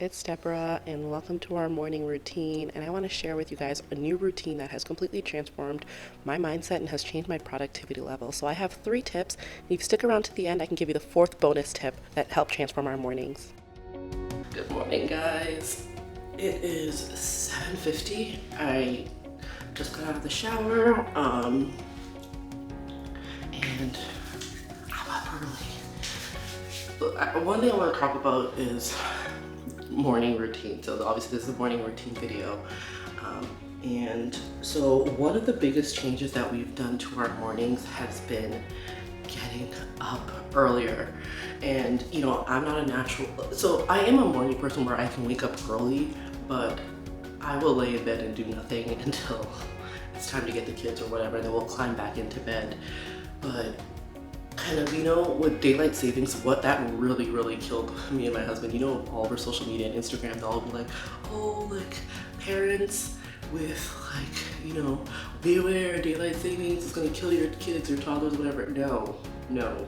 it's Deborah and welcome to our morning routine. And I want to share with you guys a new routine that has completely transformed my mindset and has changed my productivity level. So I have 3 tips. If you stick around to the end, I can give you the 4th bonus tip that helped transform our mornings. Good morning, guys. It is 7:50. I just got out of the shower, and I'm up early. One thing I want to talk about is morning routine. So obviously this is a morning routine video. And so one of the biggest changes that we've done to our mornings has been getting up earlier. And you know, I'm not a natural, so I am a morning person where I can wake up early, but I will lay in bed and do nothing until it's time to get the kids or whatever, and then we'll climb back into bed. But kind of, you know, with daylight savings, what that really killed me and my husband, you know, all over social media and Instagram, they'll all be like, oh, like parents with like, you know, beware, daylight savings is gonna kill your kids or toddlers, whatever. No.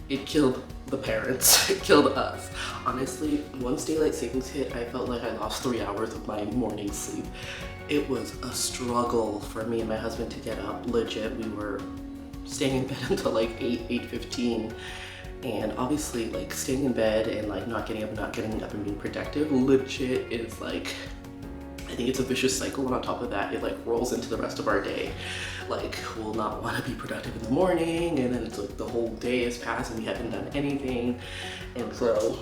It killed the parents. It killed us. Honestly, once daylight savings hit, I felt like I lost 3 hours of my morning sleep. It was a struggle for me and my husband to get up. Legit, we were staying in bed until like 8:15, and obviously like staying in bed and like not getting up and being productive legit is like, I think it's a vicious cycle, and on top of that it like rolls into the rest of our day. Like we'll not want to be productive in the morning, and then it's like the whole day has passed and we haven't done anything. And so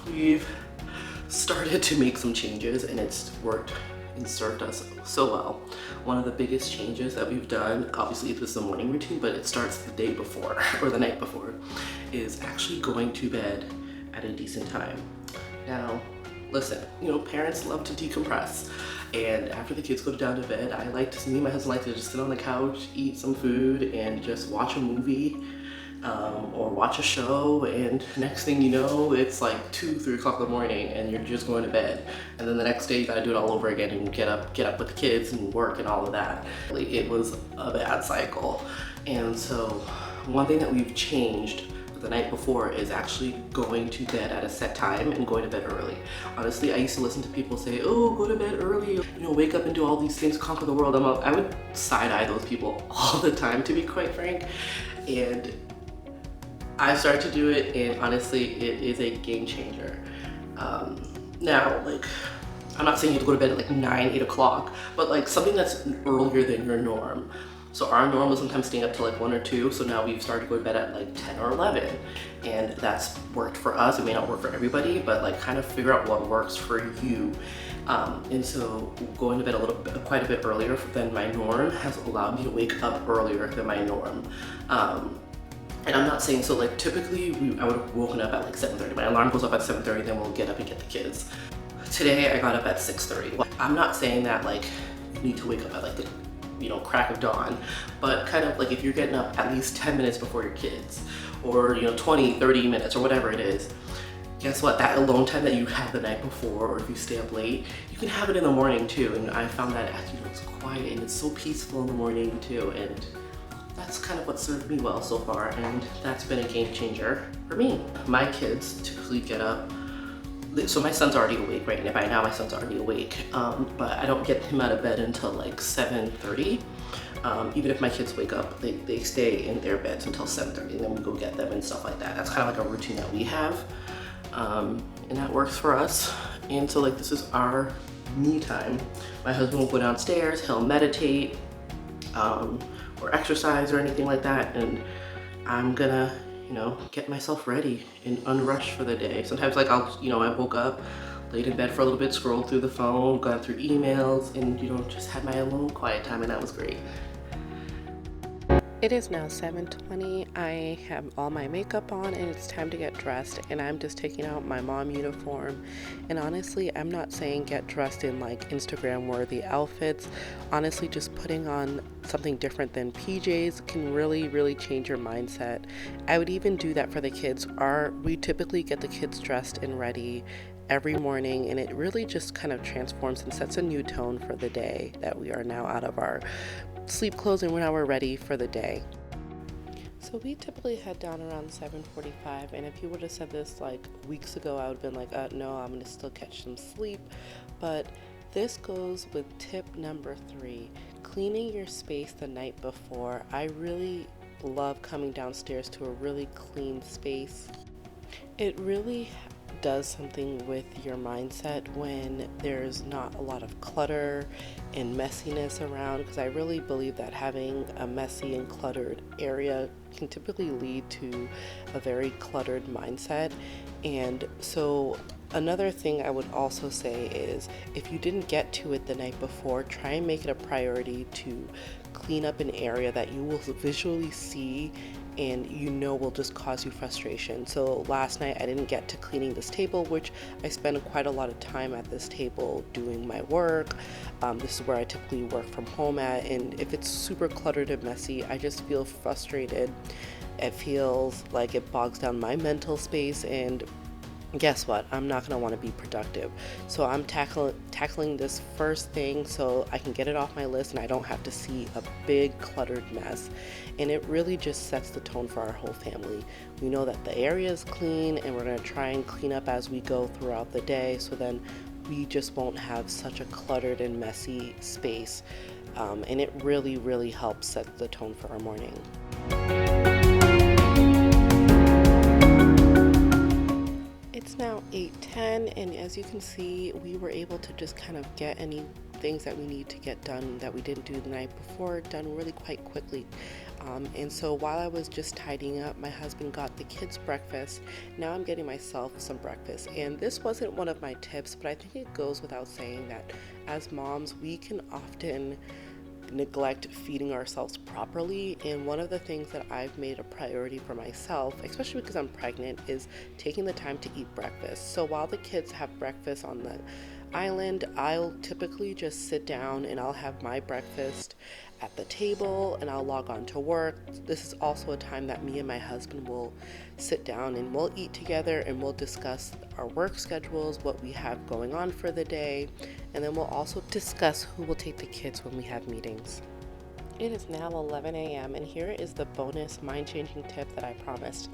we've started to make some changes, and it's worked and served us so well. One of the biggest changes that we've done, obviously this is a morning routine, but it starts the day before or the night before, is actually going to bed at a decent time. Now, listen, you know, parents love to decompress, and after the kids go down to bed, me and my husband like to just sit on the couch, eat some food, and just watch a movie. Or watch a show, and next thing you know, it's like 2-3 o'clock in the morning and you're just going to bed, and then the next day you gotta do it all over again and get up with the kids and work and all of that. Like, it was a bad cycle. And so one thing that we've changed the night before is actually going to bed at a set time and going to bed early. Honestly, I used to listen to people say, oh, go to bed early, you know, wake up and do all these things, conquer the world. I would side-eye those people all the time, to be quite frank. And I started to do it, and honestly, it is a game changer. Now, like, I'm not saying you have to go to bed at like 9-8 o'clock, but like something that's earlier than your norm. So our norm was sometimes staying up till like 1 or 2, so now we've started to go to bed at like 10 or 11, and that's worked for us. It may not work for everybody, but like kind of figure out what works for you. And so going to bed quite a bit earlier than my norm has allowed me to wake up earlier than my norm. And I'm not saying, so like typically I would have woken up at like 7:30. My alarm goes up at 7:30, then we'll get up and get the kids. Today I got up at 6:30. Well, I'm not saying that like you need to wake up at like the, you know, crack of dawn, but kind of like if you're getting up at least 10 minutes before your kids, or you know, 20-30 minutes or whatever it is, guess what, that alone time that you have the night before, or if you stay up late, you can have it in the morning too. And I found that, you know, it's quiet and it's so peaceful in the morning too, and that's kind of what served me well so far, and that's been a game changer for me. My kids typically get up, so my son's already awake right now. By now my son's already awake, but I don't get him out of bed until like 7:30. Even if my kids wake up, they stay in their beds until 7:30, and then we go get them and stuff like that. That's kind of like a routine that we have, and that works for us. And so like this is our me time. My husband will go downstairs, he'll meditate, or exercise or anything like that, and I'm gonna, you know, get myself ready and unrush for the day. Sometimes like I woke up, laid in bed for a little bit, scrolled through the phone, gone through emails, and you know, just had my alone quiet time, and that was great. It is now 7:20. I have all my makeup on and it's time to get dressed, and I'm just taking out my mom uniform. And honestly, I'm not saying get dressed in like Instagram worthy outfits. Honestly, just putting on something different than PJs can really change your mindset. I would even do that for the kids. We typically get the kids dressed and ready every morning, and it really just kind of transforms and sets a new tone for the day that we are now out of our sleep clothes and now we're ready for the day. So we typically head down around 7:45, and if you would have said this like weeks ago, I would have been like, no, I'm gonna still catch some sleep. But this goes with tip number 3, cleaning your space the night before. I really love coming downstairs to a really clean space. It really does something with your mindset when there's not a lot of clutter and messiness around, because I really believe that having a messy and cluttered area can typically lead to a very cluttered mindset. And so another thing I would also say is, if you didn't get to it the night before, try and make it a priority to clean up an area that you will visually see and you know will just cause you frustration. So last night I didn't get to cleaning this table, which I spend quite a lot of time at this table doing my work. This is where I typically work from home at, and if it's super cluttered and messy, I just feel frustrated. It feels like it bogs down my mental space, and guess what? I'm not going to want to be productive. So I'm tackling this first thing so I can get it off my list and I don't have to see a big cluttered mess. And it really just sets the tone for our whole family. We know that the area is clean, and we're going to try and clean up as we go throughout the day, so then we just won't have such a cluttered and messy space. And it really, really helps set the tone for our morning. It's now 8:10, and as you can see, we were able to just kind of get any things that we need to get done that we didn't do the night before done really quite quickly. And so while I was just tidying up, my husband got the kids breakfast. Now I'm getting myself some breakfast. And this wasn't one of my tips, but I think it goes without saying that as moms, we can often neglect feeding ourselves properly. And one of the things that I've made a priority for myself, especially because I'm pregnant, is taking the time to eat breakfast. So while the kids have breakfast on the island, I'll typically just sit down and I'll have my breakfast at the table and I'll log on to work. This is also a time that me and my husband will sit down and we'll eat together and we'll discuss our work schedules, what we have going on for the day, and then we'll also discuss who will take the kids when we have meetings. It is now 11 a.m. and here is the bonus mind-changing tip that I promised.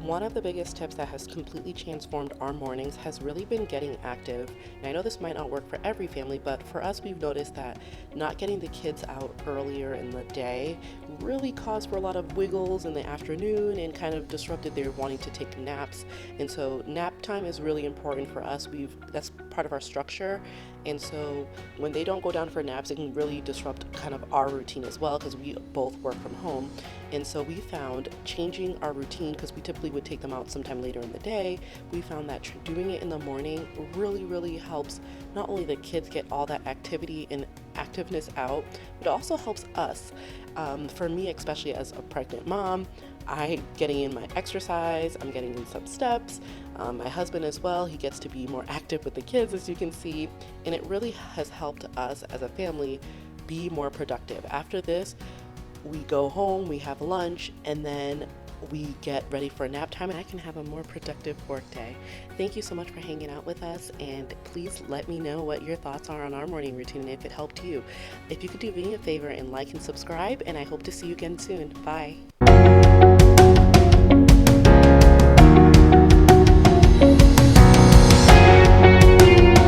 One of the biggest tips that has completely transformed our mornings has really been getting active. And I know this might not work for every family, but for us, we've noticed that not getting the kids out earlier in the day really caused for a lot of wiggles in the afternoon and kind of disrupted their wanting to take naps. And so nap time is really important for us. That's part of our structure. And so when they don't go down for naps, it can really disrupt kind of our routine as well, because we both work from home. And so we found changing our routine, because we typically would take them out sometime later in the day. We found that doing it in the morning really, really helps not only the kids get all that activity and activeness out, but it also helps us. For me, especially as a pregnant mom, I'm getting in my exercise, I'm getting in some steps. My husband as well, he gets to be more active with the kids, as you can see, and it really has helped us as a family be more productive. After this, we go home, we have lunch, and then we get ready for nap time, and I can have a more productive work day. Thank you so much for hanging out with us, and please let me know what your thoughts are on our morning routine and if it helped you. If you could do me a favor and like and subscribe, and I hope to see you again soon. Bye.